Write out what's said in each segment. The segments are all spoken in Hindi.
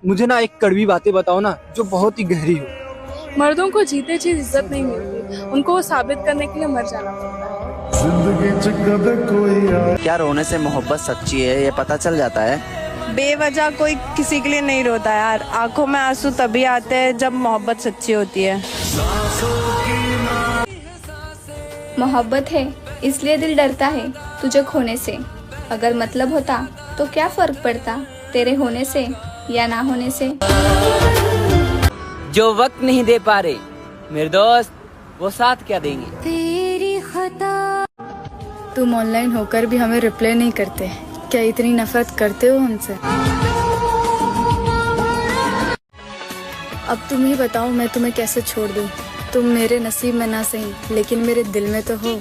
मुझे ना एक कड़वी बातें बताओ ना जो बहुत ही गहरी हो। मर्दों को जीते जी इज्जत नहीं मिलती, उनको वो साबित करने के लिए मर जाना पड़ता है। क्या रोने से मोहब्बत सच्ची है ये पता चल जाता है? बेवजह कोई किसी के लिए नहीं रोता यार। आंखों में आंसू तभी आते हैं जब मोहब्बत सच्ची होती है। मोहब्बत है इसलिए दिल डरता है तुझे खोने से। अगर मतलब होता तो क्या फर्क पड़ता तेरे होने से या ना होने से। जो वक्त नहीं दे पा रहे मेरे दोस्त, वो साथ क्या देंगे। तेरी खता। तुम ऑनलाइन होकर भी हमें रिप्लाई नहीं करते, क्या इतनी नफरत करते हो हमसे? अब तुम ही बताओ मैं तुम्हें कैसे छोड़ दूं। तुम मेरे नसीब में ना सही लेकिन मेरे दिल में तो हो।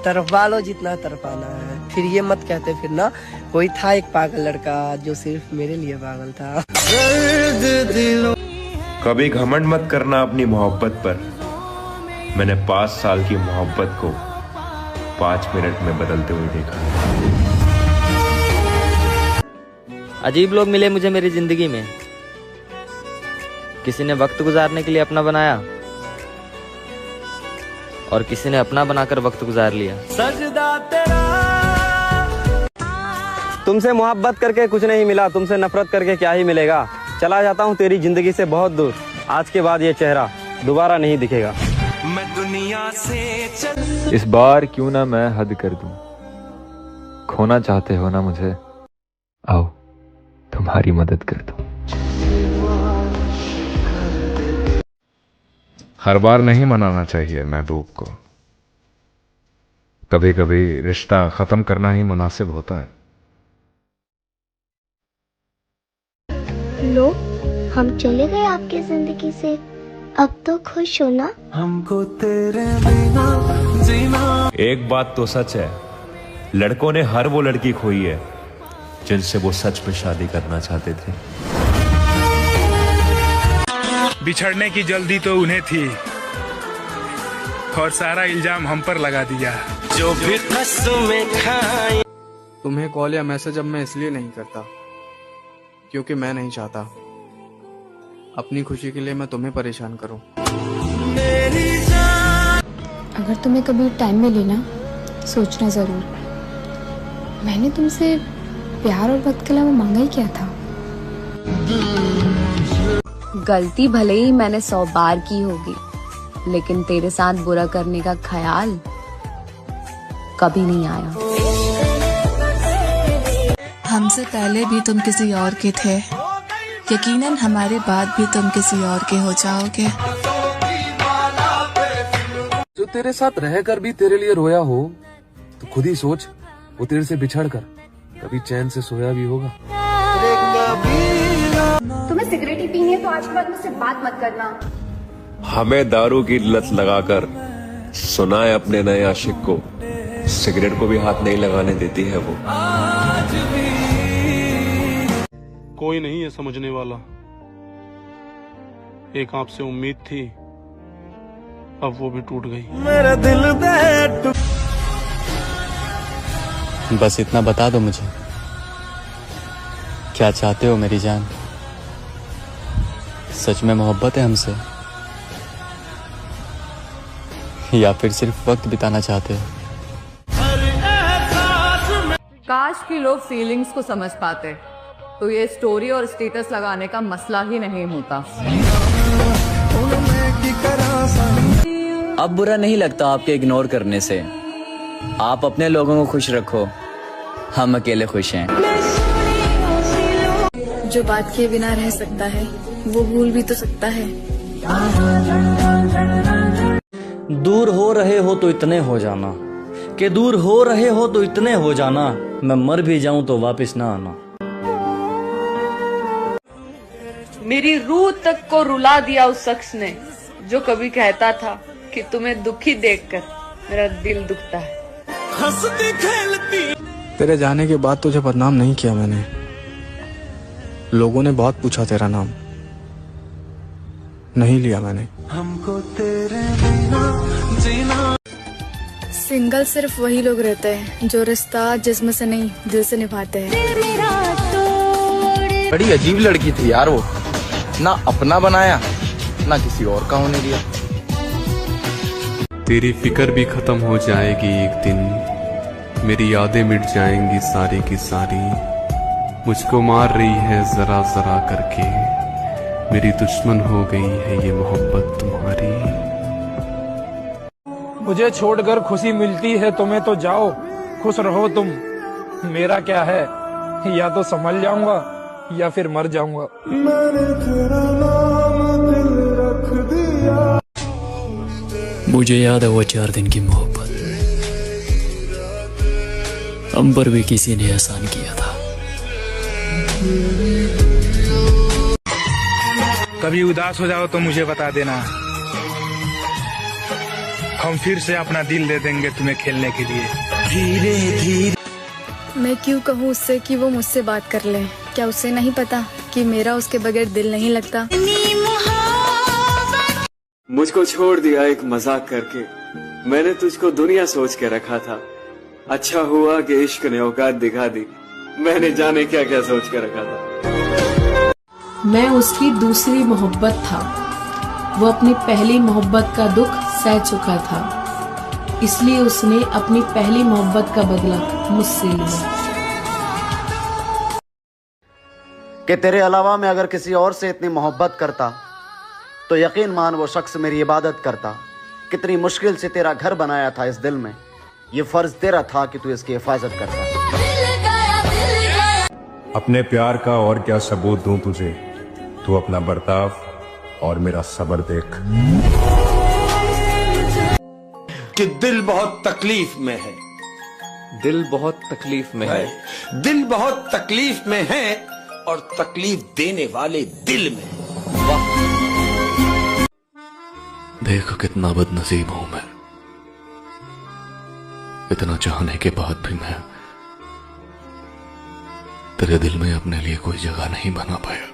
तरफा लो जितना तरफाना है। फिर ये मत कहते फिर ना कोई था एक पागल लड़का जो सिर्फ मेरे लिए पागल था। कभी घमंड मत करना अपनी मोहब्बत पर। मैंने 5 साल की मोहब्बत को 5 मिनट में बदलते हुए देखा। अजीब लोग मिले मुझे मेरी जिंदगी में। किसी ने वक्त गुजारने के लिए अपना बनाया और किसी ने अपना बनाकर वक्त गुजार लिया। सजदा तेरा। तुमसे मोहब्बत करके कुछ नहीं मिला, तुमसे नफरत करके क्या ही मिलेगा। चला जाता हूँ तेरी जिंदगी से बहुत दूर। आज के बाद ये चेहरा दोबारा नहीं दिखेगा। मैं दुनिया से चल। इस बार क्यों ना मैं हद कर दूं। खोना चाहते हो ना मुझे, आओ तुम्हारी मदद कर दूं। हर बार नहीं मनाना चाहिए महबूब को। कभी कभी रिश्ता खत्म करना ही मुनासिब होता है। लो, हम चले गए आपकी जिंदगी से, अब तो खुश हो ना। हमको तेरे बिना जीना। एक बात तो सच है, लड़कों ने हर वो लड़की खोई है जिनसे वो सच में शादी करना चाहते थे। बिछड़ने की जल्दी तो उन्हें थी और सारा इल्जाम हम पर लगा दिया। जो भी में खाए। तुम्हें कॉल या मैसेज अब मैं इसलिए नहीं करता क्योंकि मैं नहीं चाहता अपनी खुशी के लिए मैं तुम्हें परेशान करूं। अगर तुम्हें कभी टाइम मिले ना सोचना जरूर, मैंने तुमसे प्यार और वक्त के अलावा मांगा ही क्या था। गलती भले ही मैंने 100 बार की होगी लेकिन तेरे साथ बुरा करने का ख्याल कभी नहीं आया। हमसे पहले भी तुम किसी और के थे, यकीनन हमारे बाद भी तुम किसी और के हो जाओगे। जो तेरे साथ रहकर भी तेरे लिए रोया हो तो खुद ही सोच, वो तेरे से बिछड़ कर कभी चैन से सोया भी होगा। तुम्हें सिगरेट ही पीनी है तो आज के बाद मुझसे बात मत करना। हमें दारू की लत लगाकर सुनाए अपने नए आशिक को, सिगरेट को भी हाथ नहीं लगाने देती है वो। कोई नहीं है समझने वाला, एक आपसे उम्मीद थी अब वो भी टूट गई। मेरा दिल दे। बस इतना बता दो मुझे, क्या चाहते हो मेरी जान। सच में मोहब्बत है हमसे या फिर सिर्फ वक्त बिताना चाहते हो। काश कि लोग फीलिंग्स को समझ पाते तो ये स्टोरी और स्टेटस लगाने का मसला ही नहीं होता। अब बुरा नहीं लगता आपके इग्नोर करने से। आप अपने लोगों को खुश रखो, हम अकेले खुश हैं। जो बात किए बिना रह सकता है वो भूल भी तो सकता है। दूर हो रहे हो तो इतने हो जाना, कि दूर हो रहे हो तो इतने हो जाना, मैं मर भी जाऊं तो वापस ना आना। मेरी रूह तक को रुला दिया उस शख्स ने जो कभी कहता था कि तुम्हें दुखी देखकर मेरा दिल दुखता है। हंसती खेलती। तेरे जाने के बाद तुझे बदनाम नहीं किया मैंने। लोगों ने बहुत पूछा तेरा नाम, नहीं लिया मैंने। हमको तेरे बिना जीना। सिंगल सिर्फ वही लोग रहते हैं जो रिश्ता जिस्म से नहीं दिल से निभाते हैं। दिल मेरा तो बड़ी अजीब लड़की थी यार वो, ना अपना बनाया ना किसी और का होने दिया। तेरी फिक्र भी खत्म हो जाएगी एक दिन, मेरी यादें मिट जाएंगी सारी की सारी। मुझको मार रही है जरा जरा करके, मेरी दुश्मन हो गई है ये मोहब्बत तुम्हारी। मुझे छोड़कर खुशी मिलती है तुम्हें तो जाओ, खुश रहो तुम, मेरा क्या है, या तो संभल जाऊंगा या फिर मर जाऊंगा। मैंने तेरा नाम दिल रख दिया। मुझे याद है वो 4 दिन की मोहब्बत, हम पर भी किसी ने एहसान किया था। कभी उदास हो जाओ तो मुझे बता देना, हम फिर से अपना दिल दे देंगे तुम्हें खेलने के लिए। धीरे धीरे मैं क्यों कहूँ उससे कि वो मुझसे बात कर ले? क्या उसे नहीं पता कि मेरा उसके बगैर दिल नहीं लगता? मुझको छोड़ दिया एक मजाक करके, मैंने तुझको दुनिया सोच के रखा था। अच्छा हुआ कि इश्क ने औकात दिखा दी, मैंने जाने क्या क्या सोच के रखा था। मैं उसकी दूसरी मोहब्बत था, वो अपनी पहली मोहब्बत का दुख सह चुका था, इसलिए उसने अपनी पहली मोहब्बत का बदला मुझसे लिया। कि तेरे अलावा मैं अगर किसी और से इतनी मोहब्बत करता तो यकीन मान वो शख्स मेरी इबादत करता। कितनी मुश्किल से तेरा घर बनाया था इस दिल में, ये फर्ज तेरा था कि तू इसकी हिफाजत करता। अपने प्यार का और क्या सबूत दूं तुझे, तू अपना बर्ताव और मेरा सब्र देख। कि दिल बहुत तकलीफ में है, दिल बहुत तकलीफ में है, दिल बहुत तकलीफ में है और तकलीफ देने वाले दिल में। देखो कितना बदनसीब हूं मैं, इतना चाहने के बाद भी मैं तेरे दिल में अपने लिए कोई जगह नहीं बना पाया।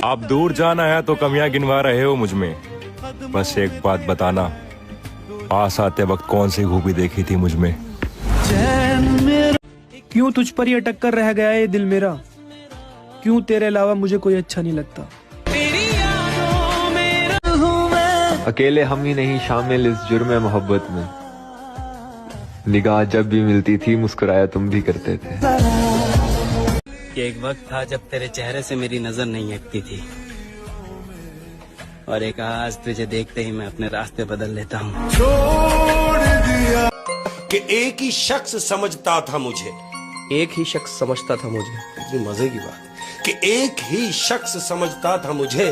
आप दूर जाना है तो कमियां गिनवा रहे हो मुझ में, बस एक बात बताना, पास आते वक्त कौन सी खूबी देखी थी मुझ में? क्यों तुझ पर ही अटक कर रह गया ये दिल मेरा, क्यों तेरे अलावा मुझे कोई अच्छा नहीं लगता। अकेले हम ही नहीं शामिल इस जुर्म मोहब्बत में, निगाह जब भी मिलती थी मुस्कुराया तुम भी करते थे। एक वक्त था जब तेरे चेहरे से मेरी नजर नहीं हटती थी, और एक आज तुझे देखते ही मैं अपने रास्ते बदल लेता हूँ। कि एक ही शख्स समझता था मुझे, एक ही शख्स समझता था मुझे, इतनी मजे की बात, कि एक ही शख्स समझता था मुझे,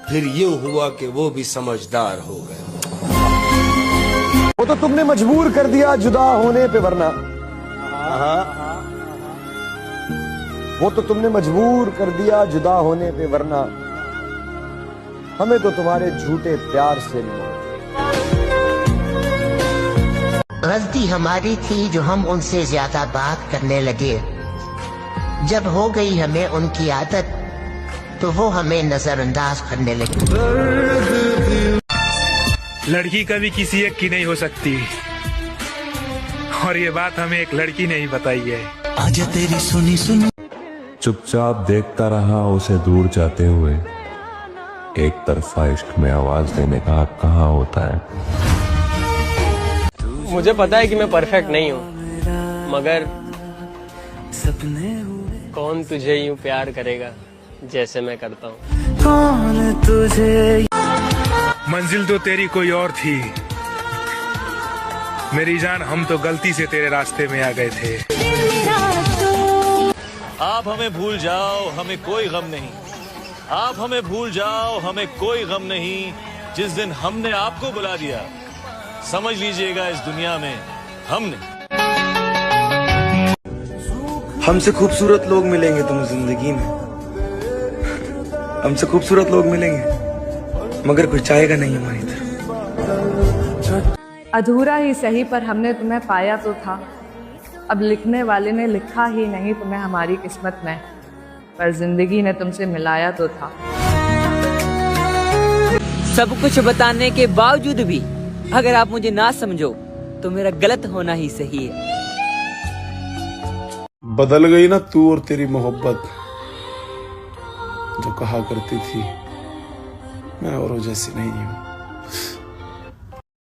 फिर यूं हुआ कि वो भी समझदार हो गए। वो तो तुमने मजबूर कर दिया जुदा होने पे, वरना वो तो तुमने मजबूर कर दिया जुदा होने पे, वरना हमें तो तुम्हारे झूठे प्यार से नहीं। गलती हमारी थी जो हम उनसे ज्यादा बात करने लगे, जब हो गई हमें उनकी आदत तो वो हमें नजरअंदाज करने लगी। लड़की कभी किसी एक की नहीं हो सकती, और ये बात हमें एक लड़की ने ही बताई है। आजा तेरी सुनी सुनी। चुपचाप देखता रहा उसे दूर जाते हुए, एक तरफा इश्क में आवाज देने का हक कहाँ होता है। मुझे पता है कि मैं परफेक्ट नहीं हूँ, मगर कौन तुझे यूं प्यार करेगा जैसे मैं करता हूँ। कौन तुझे, मंजिल तो तेरी कोई और थी मेरी जान, हम तो गलती से तेरे रास्ते में आ गए थे। आप हमें भूल जाओ हमें कोई गम नहीं, आप हमें भूल जाओ हमें कोई गम नहीं, जिस दिन हमने आपको बुला दिया समझ लीजिएगा इस दुनिया में हमने। हमसे खूबसूरत लोग मिलेंगे तुम्हें जिंदगी में, हमसे खूबसूरत लोग मिलेंगे, मगर कोई चाहेगा नहीं हमारी तरफ। अधूरा ही सही पर हमने तुम्हें पाया तो था, अब लिखने वाले ने लिखा ही नहीं तुम्हें हमारी किस्मत में, पर जिंदगी ने तुमसे मिलाया तो था। सब कुछ बताने के बावजूद भी अगर आप मुझे ना समझो तो मेरा गलत होना ही सही है। बदल गई ना तू और तेरी मोहब्बत, जो कहा करती थी मैं औरों जैसी नहीं हूं।